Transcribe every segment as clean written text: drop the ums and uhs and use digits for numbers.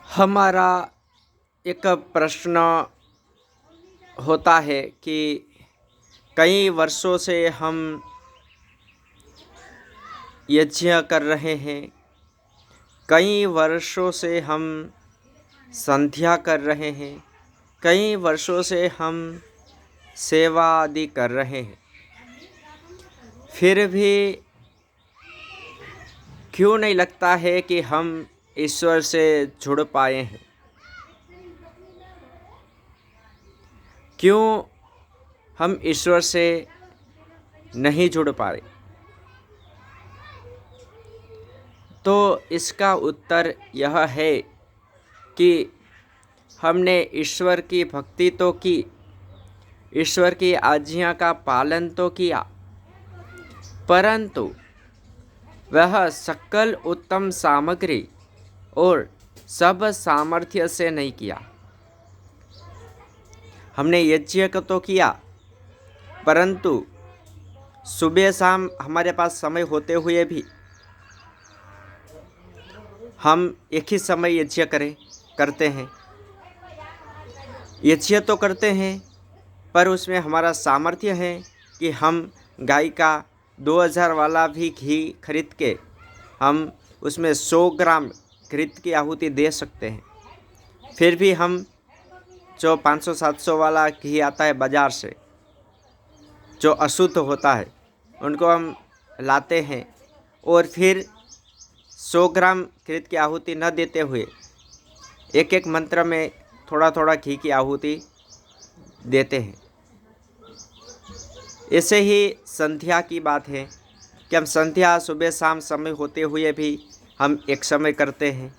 हमारा एक प्रश्न होता है कि कई वर्षों से हम यज्ञ कर रहे हैं, कई वर्षों से हम संध्या कर रहे हैं, कई वर्षों से हम सेवा आदि कर रहे हैं, फिर भी क्यों नहीं लगता है कि हम ईश्वर से जुड़ पाए हैं? क्यों हम ईश्वर से नहीं जुड़ पाए? तो इसका उत्तर यह है कि हमने ईश्वर की भक्ति तो की, ईश्वर की आज्ञा का पालन तो किया, परंतु वह सकल उत्तम सामग्री और सब सामर्थ्य से नहीं किया। हमने यज्ञ तो किया, परंतु सुबह शाम हमारे पास समय होते हुए भी हम एक ही समय यज्ञ करते हैं। यज्ञ तो करते हैं, पर उसमें हमारा सामर्थ्य है कि हम गाय का 2000 वाला भी घी खरीद के हम उसमें 100 ग्राम खरीद की आहुति दे सकते हैं। फिर भी हम जो 500-700 वाला घी आता है बाज़ार से, जो अशुद्ध होता है, उनको हम लाते हैं और फिर 100 ग्राम खरीद की आहुति न देते हुए एक एक मंत्र में थोड़ा थोड़ा घी की आहुति देते हैं। ऐसे ही संध्या की बात है कि हम संध्या सुबह शाम समय होते हुए भी हम एक समय करते हैं,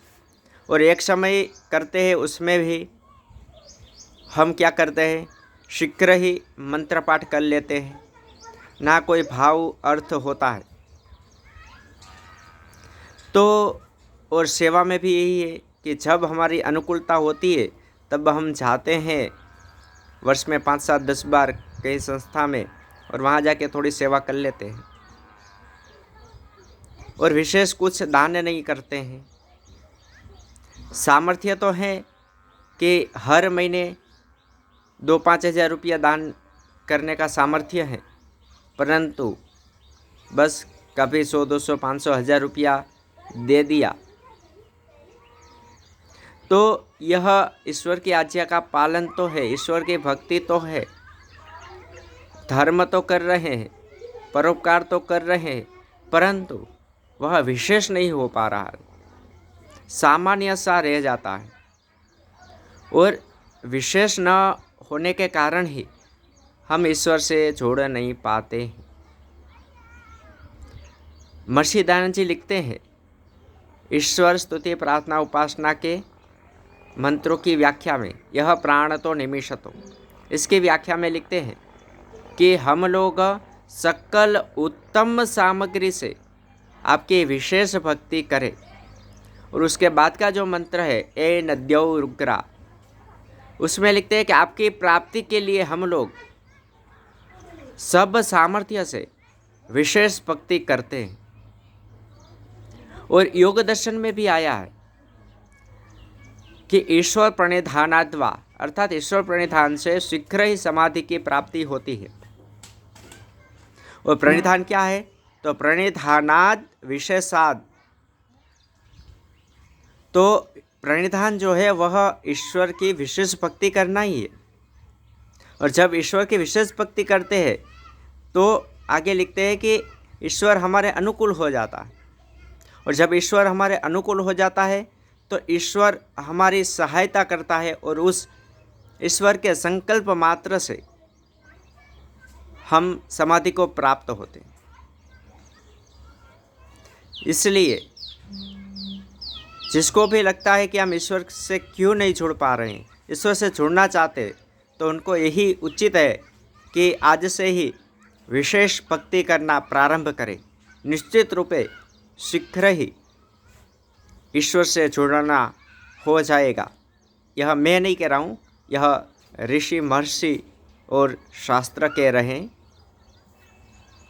और एक समय करते हैं उसमें भी हम क्या करते हैं, शीघ्र ही मंत्र पाठ कर लेते हैं, ना कोई भाव अर्थ होता है। तो और सेवा में भी यही है कि जब हमारी अनुकूलता होती है तब हम जाते हैं वर्ष में 5-7-10 बार कई संस्था में, और वहाँ जाके थोड़ी सेवा कर लेते हैं और विशेष कुछ दान नहीं करते हैं। सामर्थ्य तो है कि हर महीने 2-5 हज़ार रुपया दान करने का सामर्थ्य है, परंतु बस कभी 100, 200, 500, 1000 रुपया दे दिया तो यह ईश्वर की आज्ञा का पालन तो है, ईश्वर की भक्ति तो है, धर्म तो कर रहे हैं, परोपकार तो कर रहे हैं, परंतु वह विशेष नहीं हो पा रहा है, सामान्य सा रह जाता है। और विशेष न होने के कारण ही हम ईश्वर से जोड़ नहीं पाते हैं। महर्षि दयानंद जी लिखते हैं, ईश्वर स्तुति प्रार्थना उपासना के मंत्रों की व्याख्या में, यह प्राण तो निमिषतो, इसकी व्याख्या में लिखते हैं कि हम लोग सकल उत्तम सामग्री से आपकी विशेष भक्ति करें। और उसके बाद का जो मंत्र है ए नद्यो रुग्रा, उसमें लिखते हैं कि आपकी प्राप्ति के लिए हम लोग सब सामर्थ्य से विशेष भक्ति करते हैं। और योग दर्शन में भी आया है कि ईश्वर प्रणिधानाद्वा, अर्थात ईश्वर प्रणिधान से शीघ्र ही समाधि की प्राप्ति होती है। और प्रणिधान क्या है? तो प्रणिधानाद विशेषाद, तो प्रणिधान जो है वह ईश्वर की विशेष भक्ति करना ही है। और जब ईश्वर की विशेष भक्ति करते हैं तो आगे लिखते हैं कि ईश्वर हमारे अनुकूल हो जाता है। और जब ईश्वर हमारे अनुकूल हो जाता है तो ईश्वर हमारी सहायता करता है, और उस ईश्वर के संकल्प मात्र से हम समाधि को प्राप्त होते हैं। इसलिए जिसको भी लगता है कि हम ईश्वर से क्यों नहीं जुड़ पा रहे हैं, ईश्वर से जुड़ना चाहते, तो उनको यही उचित है कि आज से ही विशेष भक्ति करना प्रारंभ करें। निश्चित रूपे शीघ्र ही ईश्वर से जुड़ना हो जाएगा। यह मैं नहीं कह रहा हूँ, यह ऋषि महर्षि और शास्त्र कह रहे हैं।